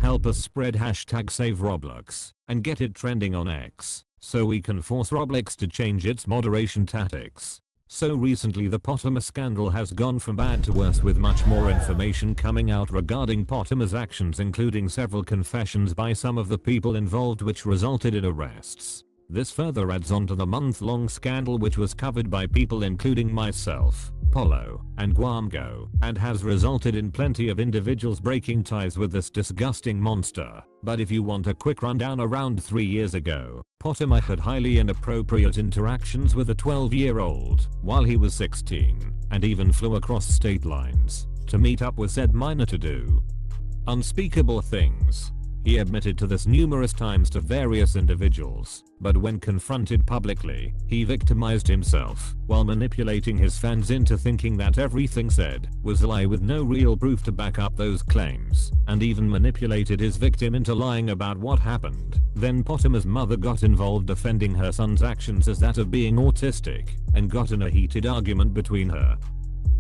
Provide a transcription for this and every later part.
help us spread #SaveRoblox and get it trending on X, so we can force Roblox to change its moderation tactics. So recently the Potemer Scandal has gone from bad to worse, with much more information coming out regarding Potemer's actions, including several confessions by some of the people involved, which resulted in arrests. This further adds on to the month-long scandal, which was covered by people including myself, Polo, and GWAMGO, and has resulted in plenty of individuals breaking ties with this disgusting monster. But if you want a quick rundown, around 3 years ago, Potemer had highly inappropriate interactions with a 12-year-old while he was 16, and even flew across state lines to meet up with said minor to do unspeakable things. He admitted to this numerous times to various individuals, but when confronted publicly, he victimized himself while manipulating his fans into thinking that everything said was a lie with no real proof to back up those claims, and even manipulated his victim into lying about what happened. Then Potemer's mother got involved, defending her son's actions as that of being autistic, and got in a heated argument between her,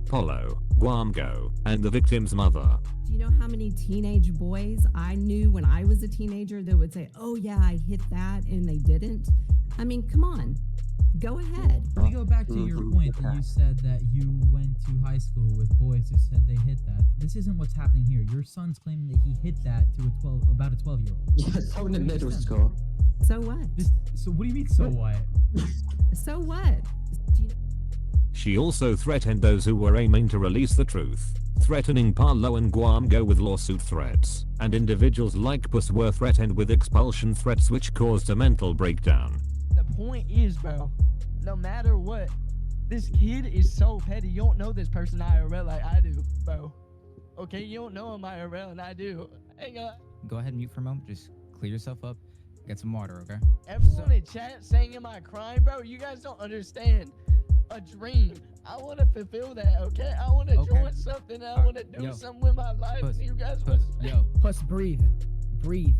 Polo, GWAMGO, and the victim's mother. Do you know how many teenage boys I knew when I was a teenager that would say, oh yeah, I hit that, and they didn't? I mean, come on, go ahead. Let me go back to your point that you said that you went to high school with boys who said they hit that. This isn't what's happening here. Your son's claiming that he hit that to about a 12-year-old. Yeah, someone in middle school. So what? So what do you mean, so what? So what? She also threatened those who were aiming to release the truth, threatening PARLO and GWAMGO with lawsuit threats, and individuals like Puss were threatened with expulsion threats, which caused a mental breakdown. The point is, bro, no matter what, this kid is so petty. You don't know this person IRL like I do, bro. Okay, you don't know him IRL and I do. Hang on. Go ahead and mute for a moment. Just clear yourself up. Get some water, okay? Everyone in chat saying, am I crying, bro? You guys don't understand. A dream. I want to fulfill that, okay? I want to join something. I want to do something with my life. Puss, you guys Puss, breathe. Breathe.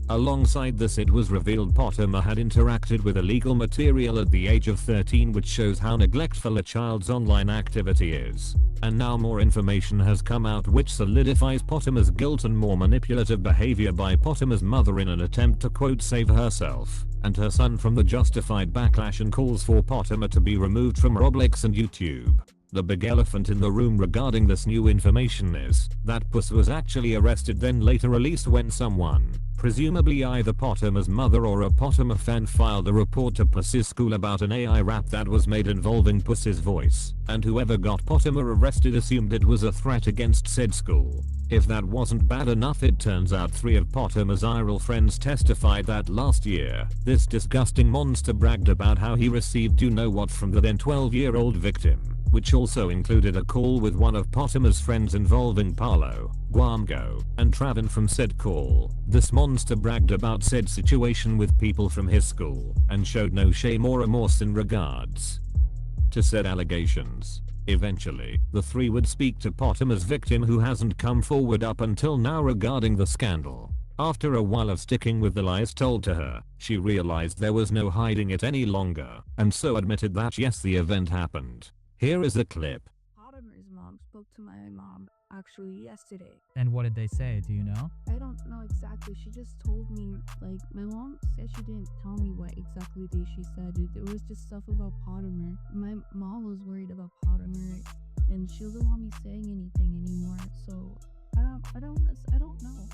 Alongside this, it was revealed Potemer had interacted with illegal material at the age of 13, which shows how neglectful a child's online activity is. And now more information has come out which solidifies Potemer's guilt and more manipulative behavior by Potemer's mother in an attempt to quote save herself and her son from the justified backlash, and calls for Potemer to be removed from Roblox and YouTube. The big elephant in the room regarding this new information is that Puss was actually arrested, then later released when someone, presumably either Potemer's mother or a Potemer fan, filed a report to Puss's school about an AI rap that was made involving Puss's voice, and whoever got Potemer arrested assumed it was a threat against said school. If that wasn't bad enough, it turns out 3 of Potemer's IRL friends testified that last year, this disgusting monster bragged about how he received you know what from the then 12-year-old victim, which also included a call with one of Potemer's friends involving PARLO, GWAMGO, and Travin. From said call, this monster bragged about said situation with people from his school, and showed no shame or remorse in regards to said allegations. Eventually, the 3 would speak to Potemer's victim, who hasn't come forward up until now regarding the scandal. After a while of sticking with the lies told to her, she realized there was no hiding it any longer, and so admitted that yes, the event happened. Here is a clip. Potemer's mom spoke to my mom actually yesterday. And what did they say? Do you know? I don't know exactly. She just told me, like, my mom said she didn't tell me what exactly she said. It was just stuff about Potemer. My mom was worried about Potemer, and she doesn't want me saying anything anymore. So I don't know.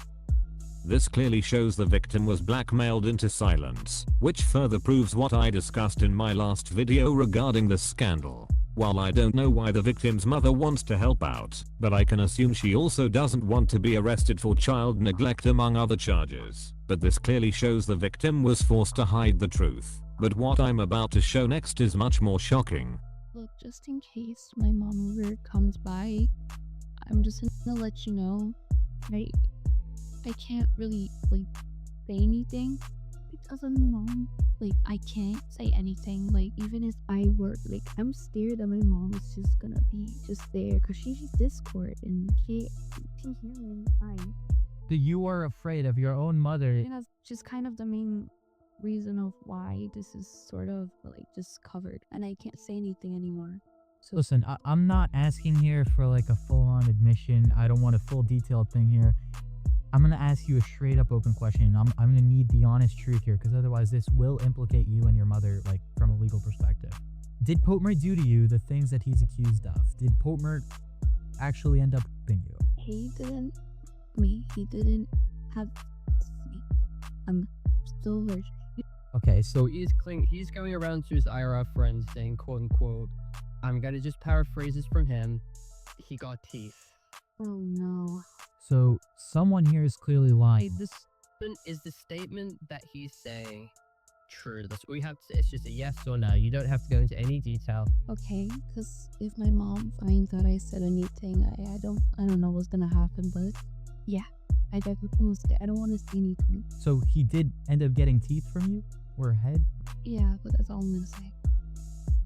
This clearly shows the victim was blackmailed into silence, which further proves what I discussed in my last video regarding the scandal. While I don't know why the victim's mother wants to help out, but I can assume she also doesn't want to be arrested for child neglect among other charges. But this clearly shows the victim was forced to hide the truth. But what I'm about to show next is much more shocking. Look, just in case my mom ever comes by, I'm just gonna let you know, I can't really, like, say anything. Because of my mom, like, I can't say anything. Like, even if I were, like, I'm scared that my mom is just gonna be just there, because she's Discord and she hear me fine. You are afraid of your own mother. And that's just kind of the main reason of why this is sort of, like, just covered, and I can't say anything anymore. So listen, I'm not asking here for like a full-on admission. I don't want a full detailed thing here. I'm gonna ask you a straight up open question. I'm gonna need the honest truth here, because otherwise this will implicate you and your mother, like, from a legal perspective. Did Potemer do to you the things that he's accused of? Did Potemer actually end up raping you? He didn't have me. I'm still virgin. Okay, so He's going around to his IRL friends saying, quote unquote, I'm gonna just paraphrase this from him, he got teeth. Oh no. so someone here is clearly lying. Is the statement that he's saying true? That's what we have to say. It's just a yes or no. You don't have to go into any detail. Okay, because if my mom finds that I said anything, I don't know what's gonna happen, but yeah, I definitely will stay. I don't want to say anything. So he did end up getting teeth from you? Or a head? Yeah, but that's all I'm gonna say.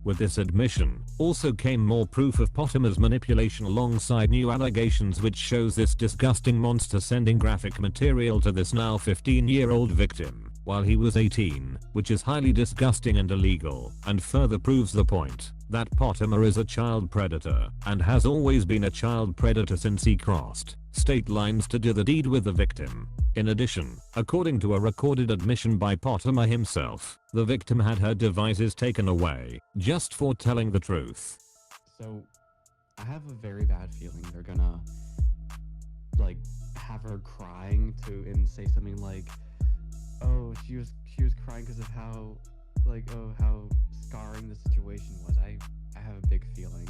With this admission, also came more proof of Potemer's manipulation alongside new allegations which shows this disgusting monster sending graphic material to this now 15-year-old victim while he was 18, which is highly disgusting and illegal, and further proves the point that Potemer is a child predator and has always been a child predator since he crossed state lines to do the deed with the victim. In addition, according to a recorded admission by Potemer himself, the victim had her devices taken away just for telling the truth. So, I have a very bad feeling they're gonna, like, have her crying and say something like, oh, she was crying because of how, like, oh, how scarring the situation was. I have a big feeling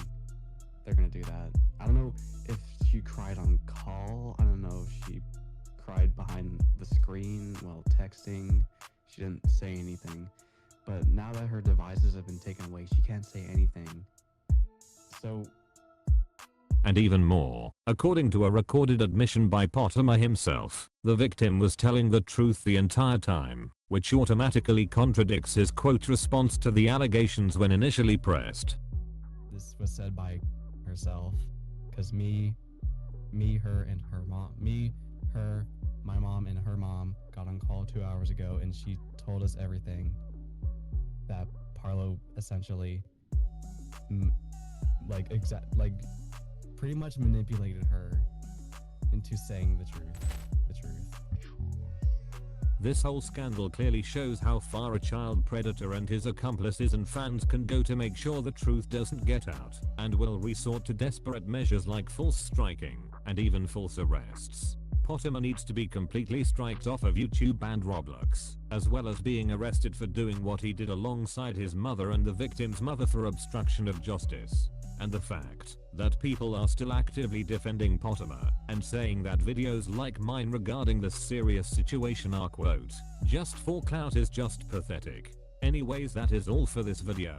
they're gonna do that. I don't know if she cried on call. I don't know if she cried behind the screen while texting. She didn't say anything. But now that her devices have been taken away, she can't say anything. So... And even more, according to a recorded admission by Potemer himself, the victim was telling the truth the entire time, which automatically contradicts his quote response to the allegations when initially pressed. This was said by herself, because my mom and her mom got on call 2 hours ago, and she told us everything that Parlo essentially pretty much manipulated her into saying the truth. This whole scandal clearly shows how far a child predator and his accomplices and fans can go to make sure the truth doesn't get out, and will resort to desperate measures like false striking, and even false arrests. Potemer needs to be completely striked off of YouTube and Roblox, as well as being arrested for doing what he did alongside his mother and the victim's mother for obstruction of justice. And the fact that people are still actively defending Potemer and saying that videos like mine regarding this serious situation are quote, just for clout is just pathetic. Anyways, that is all for this video.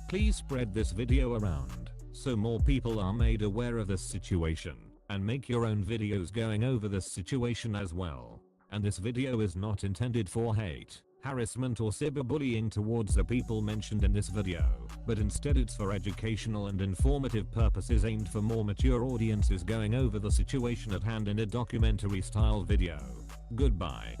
Please spread this video around so more people are made aware of this situation, and make your own videos going over this situation as well. And this video is not intended for hate, harassment or cyberbullying towards the people mentioned in this video, but instead it's for educational and informative purposes aimed for more mature audiences going over the situation at hand in a documentary style video. Goodbye.